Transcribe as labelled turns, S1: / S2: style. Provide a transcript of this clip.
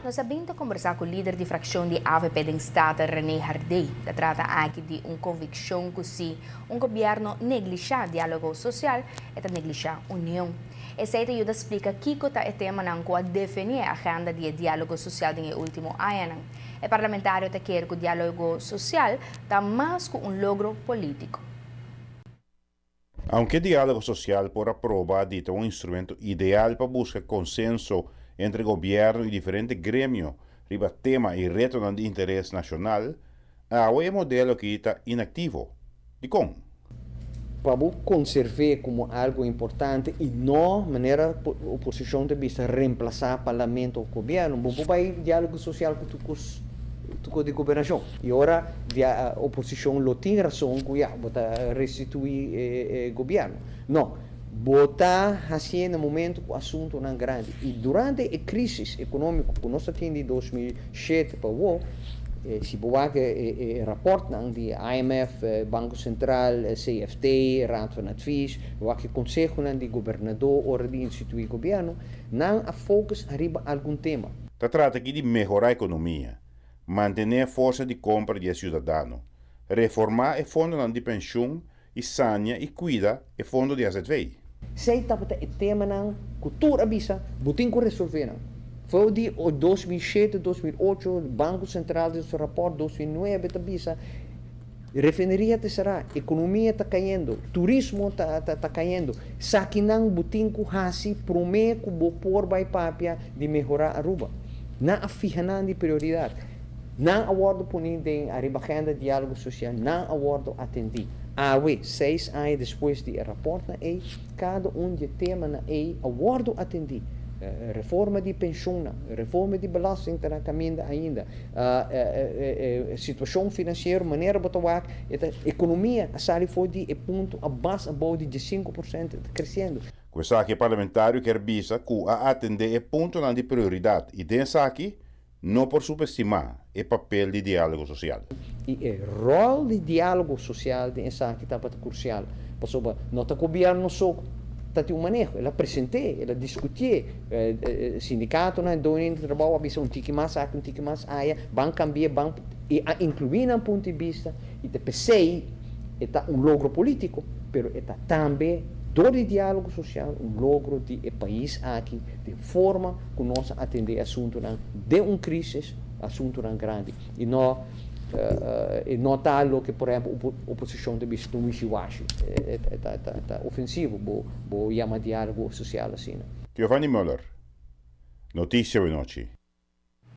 S1: Nós sabemos conversar com o líder de fração de AVP de Estado, René Hardey. Trata aqui de uma convicção que se um governo negligencia diálogo social, é negligencia a união. Essa ajuda explica que é tema que definir a agenda de diálogo social no último ano. O parlamentário quer que o diálogo social está mais que um logro político.
S2: Aunque diálogo social por aprobar dito um instrumento ideal para buscar consenso entre governo e diferentes gremios sobre tema e reto de interesse nacional, há um modelo que está inativo. E como?
S3: Para conservar como algo importante e não maneira a oposição de vista reemplaçar o parlamento ou o governo, vai diálogo social com tu de governação. E agora a oposição não tem razão que restituir o governo. Não. Botar assim no momento o assunto não grande. E durante a crise econômica que nós temos de 2007 para o se boa que rapport de IMF, Banco Central, CFT, Raad van Advies, o que Conselho de Governador ou de instituir governo, não a focus arriba algum tema.
S2: Trata aqui de melhorar a economia, manter a força de compra de cidadãos, reformar o fundo de pensão e sanear e cuidar o fundo de AZV.
S3: Sei que o tema não, cultura bisa, botem que resolver não. Foi de 2007, 2008, o Banco Central de seu rapport 2009 bisa, refineria será, economia está caindo, turismo está caindo, saki não botem que hasi promete que vou pôr vai papia de melhorar a Aruba. Não a fijar de prioridade. Não abordo por ninguém a agenda de diálogo social, não abordo atender. 6 anos depois do rapport, cada de tema abordo atender. Reforma de pensão, reforma de belasting está caminhando ainda, situação financeira, maneira de botar a economia, a sali foi de ponto abaixo de 5% crescendo.
S2: Questo aqui parlamentário quer visa que a atender o ponto de prioridade e dessa aqui não por subestimar o papel de diálogo social.
S3: E o rol de diálogo social dessa aqui está crucial. Porque não está governo só tem um manejo, ela apresentei, ela discutiu, sindicato na dono de trabalho avisa um tique mais aqui, um tique mais aí, vão cambiar, vão incluir um ponto de vista, e te pensei, é logro político, mas é também do diálogo social, logro de país aqui, de forma que nós atender assunto de crise, assunto grande, e não tal que, por exemplo, a oposição de vista do wishy-washy, está ofensivo, vou chamar diálogo social assim.
S2: Giovanni Müller, Notícia de Noite.